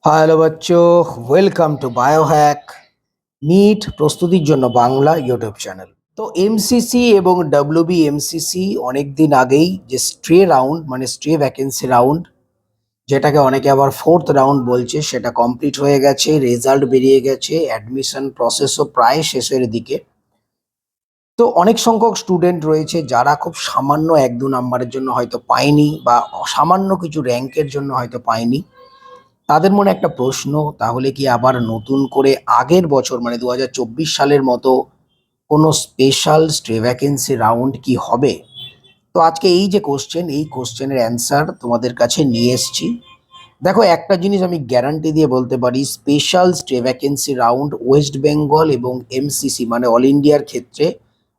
Hello বাচ্চো, welcome to Biohack NEET প্রস্তুতির জন্য বাংলা ইউটিউব চ্যানেল। তো এমসিসি এবং ডব্লিউবিএমসিসি অনেক দিন আগেই যে স্ট্রে রাউন্ড মানে স্ট্রে ভ্যাকেন্সি রাউন্ড, যেটাকে অনেকে আবার ফোর্থ রাউন্ড বলছে, সেটা কমপ্লিট হয়ে গেছে, রেজাল্ট বেরিয়ে গেছে, অ্যাডমিশন প্রসেসও প্রায় শেষের দিকে। তো অনেক সংখ্যক স্টুডেন্ট রয়েছে যারা খুব সামান্য 1-2 নাম্বারের জন্য হয়তো পায়নি, বা সামান্য কিছু র্যাঙ্কের জন্য হয়তো পায়নি। তাদের মনে একটা প্রশ্ন, তাহলে কি আবার নতুন করে আগের বছর মানে 2024 সালের মতো কোনো স্পেশাল স্ট্রে ভ্যাকেন্সি রাউন্ড কি হবে? তো আজকে এই যে কোশ্চেন, এই কোশ্চেনের অ্যান্সার তোমাদের কাছে নিয়ে এসেছি। দেখো, একটা জিনিস আমি গ্যারান্টি দিয়ে বলতে পারি, special স্ট্রে vacancy round West Bengal এবং এমসিসি মানে অল ইন্ডিয়ার ক্ষেত্রে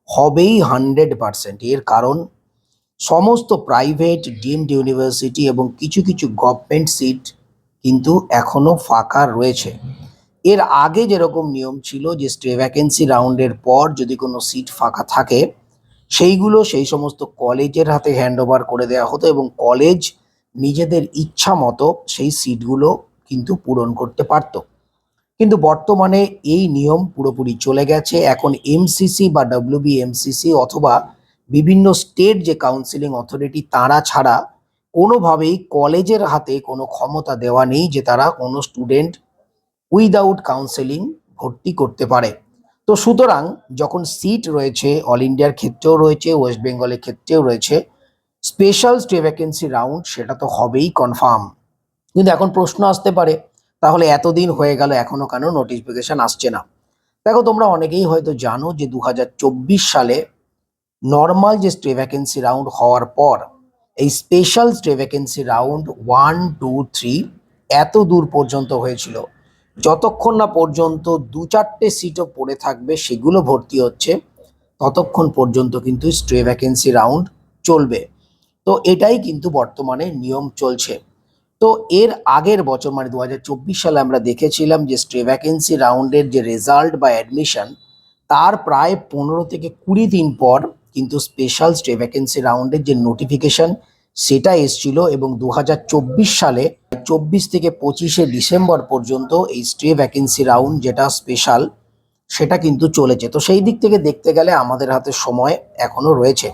হবেই 100%। এর কারণ, সমস্ত প্রাইভেট ডিমড ইউনিভার্সিটি এবং কিছু কিছু গভর্নমেন্ট সিট কিন্তু এখনো ফাঁকা রয়েছে। এর আগে যেরকম নিয়ম ছিল যে স্টে ভ্যাকেন্সি রাউন্ডের পর যদি কোনো সিট ফাঁকা থাকে, সেইগুলো সেই সমস্ত কলেজের হাতে হ্যান্ড ওভার করে দেওয়া হতো এবং কলেজ নিজেদের ইচ্ছা মতো সেই সিটগুলো কিন্তু পূরণ করতে পারতো। কিন্তু বর্তমানে এই নিয়ম পুরোপুরি চলে গেছে। এখন এমসিসি বা ডব্লিউবিএমসিসি অথবা বিভিন্ন স্টেট যে কাউন্সিলিং অথরিটি, তারা ছাড়া কোনোভাবেই কলেজের হাতে কোনো ক্ষমতা দেওয়া নেই যে তারা কোনো স্টুডেন্ট উইদাউট কাউন্সেলিং ভর্তি করতে পারে। তো সুতরাং যখন সিট রয়েছে, অল ইন্ডিয়ার ক্ষেত্রেও রয়েছে, ওয়েস্ট বেঙ্গলের ক্ষেত্রেও রয়েছে, স্পেশাল স্টে ভ্যাকেন্সি রাউন্ড সেটা তো হবেই কনফার্ম। কিন্তু এখন প্রশ্ন আসতে পারে, তাহলে এতদিন হয়ে গেল এখনো কেন নোটিফিকেশন আসছে না? দেখো, তোমরা অনেকেই হয়তো জানো যে 2024 সালে নর্মাল যে স্টে ভ্যাকেন্সি রাউন্ড হওয়ার পর এই স্পেশাল স্টে ভ্যাকেন্সি রাউন্ড 1, 2, 3 এত দূর পর্যন্ত হয়েছিল। যতক্ষণ না পর্যন্ত 2-4টে সিটও পড়ে থাকবে, সেগুলো ভর্তি হচ্ছে, ততক্ষণ পর্যন্ত কিন্তু স্টে ভ্যাকেন্সি রাউন্ড চলবে। তো এটাই কিন্তু বর্তমানে নিয়ম চলছে। তো এর আগের বছর মানে 2024 সালে আমরা দেখেছিলাম যে স্টে ভ্যাকেন্সি রাউন্ডের যে রেজাল্ট বা অ্যাডমিশন, তার প্রায় 15 থেকে 20 দিন পর কিন্তু স্পেশাল স্টে ভ্যাকেন্সি রাউন্ডের যে নোটিফিকেশন সেটা এসছিল, এবং 2024 সালে 24 থেকে 25 ডিসেম্বর পর্যন্ত এই স্টে ভ্যাকেন্সি রাউন্ড যেটা স্পেশাল, সেটা কিন্তু চলেছে। তো সেই দিক থেকে দেখতে গেলে আমাদের হাতে সময় এখনো রয়েছে।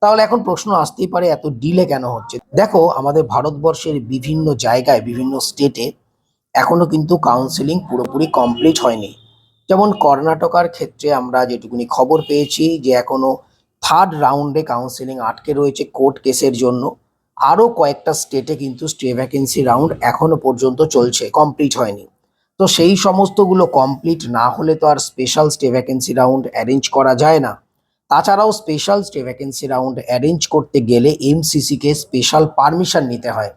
তাহলে এখন প্রশ্ন আসতেই পারে, এত ডিলে কেন হচ্ছে? দেখো, আমাদের ভারতবর্ষের বিভিন্ন জায়গায় বিভিন্ন স্টেটে এখনো কিন্তু কাউন্সেলিং পুরোপুরি কমপ্লিট হয়নি। যেমন কর্ণাটকার ক্ষেত্রে আমরা যেটুকুনি খবর পেয়েছি যে এখনো থার্ড রাউন্ডে কাউন্সেলিং আটকে রয়েছে কোর্ট কেসের জন্য। আরও কয়েকটা স্টেটে কিন্তু স্টে ভ্যাকেন্সি রাউন্ড এখনো পর্যন্ত চলছে, কমপ্লিট হয়নি। তো সেই সমস্তগুলো কমপ্লিট না হলে তো আর special stay vacancy round arrange করা যায় না। তাছাড়াও special stay vacancy round arrange করতে গেলে এমসিসিকে স্পেশাল পারমিশন নিতে হয়।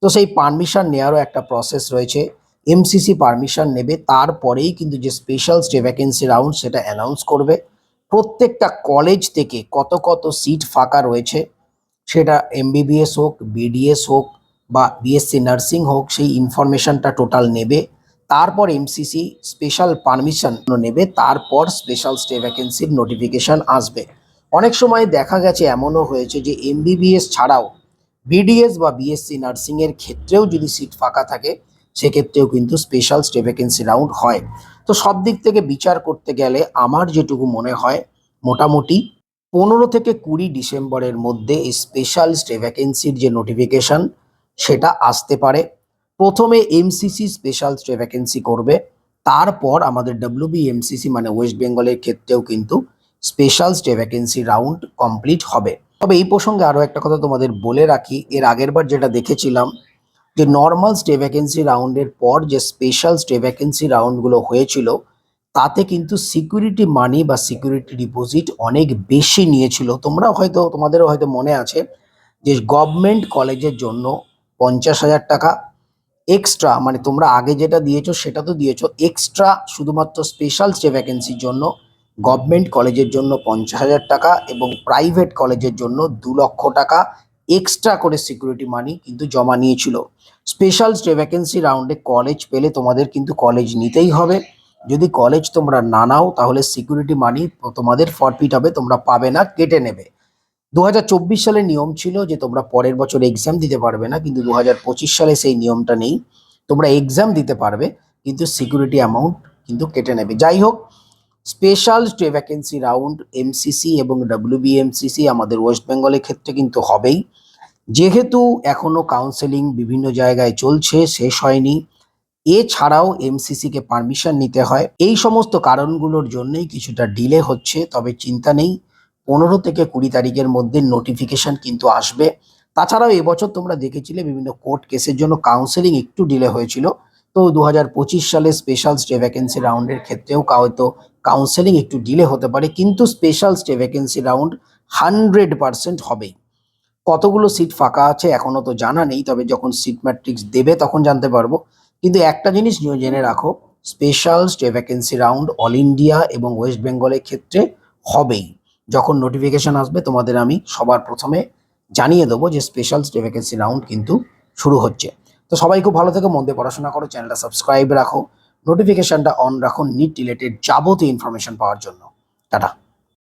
তো সেই পারমিশন নেওয়ারও একটা প্রসেস রয়েছে। এমসিসি পারমিশন নেবে, তারপরেই কিন্তু যে স্পেশাল স্টে ভ্যাকেন্সি রাউন্ড সেটা অ্যানাউন্স করবে। প্রত্যেকটা কলেজ থেকে কত কত সিট ফাঁকা রয়েছে, সেটা এমবিবিএস হোক, বিডিএস হোক বা বিএসসি নার্সিং হোক, সেই ইনফরমেশনটা টোটাল নেবে। তারপর এমসিসি স্পেশাল পারমিশন নেবে, তারপর স্পেশাল স্টে ভ্যাকেন্সির নোটিফিকেশন আসবে। অনেক সময় দেখা গেছে এমনও হয়েছে যে এমবিবিএস ছাড়াও বিডিএস বা বিএসসি নার্সিং এর ক্ষেত্রেও যদি সিট ফাঁকা থাকে, সেক্ষেত্রেও কিন্তু স্পেশাল স্টে ভ্যাকেন্সি রাউন্ড হয়। তো সব দিক থেকে বিচার করতে গেলে আমার যেটুকু মনে হয়, মোটামুটি 15 থেকে 20 ডিসেম্বরের মধ্যে এই স্পেশাল স্টে ভ্যাকেন্সির যে নোটিফিকেশন সেটা আসতে পারে। প্রথমে এমসিসি স্পেশাল স্টে ভ্যাকেন্সি করবে, তারপর আমাদের ডব্লিউবিএমসিসি মানে ওয়েস্ট বেঙ্গলের ক্ষেত্রেও কিন্তু special stay vacancy round complete হবে। তবে এই প্রসঙ্গে আরও একটা কথা তোমাদের বলে রাখি, এর আগেরবার যেটা দেখেছিলাম যে নর্মাল স্টে ভ্যাকেন্সি রাউন্ডের পর যে স্পেশাল স্টে ভ্যাকেন্সি রাউন্ডগুলো হয়েছিল, তাতে কিন্তু সিকিউরিটি মানি বা সিকিউরিটি ডিপোজিট অনেক বেশি নিয়েছিল। তোমাদেরও হয়তো মনে আছে যে গভর্নমেন্ট কলেজের জন্য 50,000 টাকা এক্সট্রা, মানে তোমরা আগে যেটা দিয়েছো সেটা তো দিয়েছো, এক্সট্রা শুধুমাত্র স্পেশাল স্টে ভ্যাকেন্সির জন্য গভর্নমেন্ট কলেজের জন্য 50,000 টাকা এবং প্রাইভেট কলেজের জন্য 2 লক্ষ টাকা এক্সট্রা করে সিকিউরিটি মানি কিন্তু জমা নিয়েছিল। স্পেশাল স্টে ভ্যাকেন্সি রাউন্ডে কলেজ পেলে তোমাদের কিন্তু কলেজ নিতেই হবে। যদি কলেজ তোমরা না নাও, তাহলে সিকিউরিটি মানি তোমাদের ফরফিট হবে, তোমরা পাবে না, কেটে নেবে। 2024 সালে নিয়ম ছিল যে তোমরা পরের বছর এক্সাম দিতে পারবে না, কিন্তু 2025 সালে সেই নিয়মটা নেই। তোমরা এক্সাম দিতে পারবে, কিন্তু সিকিউরিটি অ্যামাউন্ট কিন্তু কেটে নেবে। যাই হোক, special stay vacancy round MCC এবং ডাব্লিউবিএমসিসি আমাদের ওয়েস্ট বেঙ্গলের ক্ষেত্রে কিন্তু হবেই। যেহেতু এখনো কাউন্সেলিং বিভিন্ন জায়গায় চলছে, শেষ হয়নি, এছাড়াও এমসিসি কে পারমিশন নিতে হয়, এই সমস্ত কারণগুলোর জন্যই কিছুটা ডিলে হচ্ছে। তবে চিন্তা নেই, 15 থেকে 20 তারিখের মধ্যে নোটিফিকেশন কিন্তু আসবে। তাছাড়াও এবছর তোমরা দেখেছিলে বিভিন্ন কোর্ট কেসের জন্য কাউন্সেলিং একটু ডিলে হয়েছিল। তো 2025 সালে স্পেশাল স্টে ভ্যাকেন্সি রাউন্ডের ক্ষেত্রেও হয়তো কাউন্সেলিং একটু ডিলে হতে পারে, কিন্তু স্পেশাল স্টে ভ্যাকেন্সি রাউন্ড 100% হবেই। কতগুলো সিট ফাঁকা আছে এখনো তো জানা নেই, তবে যখন সিট ম্যাট্রিক্স দেবে তখন জানতে পারবো। কিন্তু একটা জিনিস জেনে রাখো, special stay vacancy round all India এবং ওয়েস্ট বেঙ্গলের ক্ষেত্রে হবেই। যখন নোটিফিকেশন আসবে তোমাদের আমি সবার প্রথমে জানিয়ে দেবো যে স্পেশাল স্টে ভ্যাকেন্সি রাউন্ড কিন্তু শুরু হচ্ছে। তো সবাই খুব ভালো থেকে মন দিয়ে পড়াশোনা করো, চ্যানেলটা সাবস্ক্রাইব রাখো, নোটিফিকেশনটা অন রাখো নিট রিলেটেড যাবতীয় ইনফরমেশন পাওয়ার জন্য। টাটা।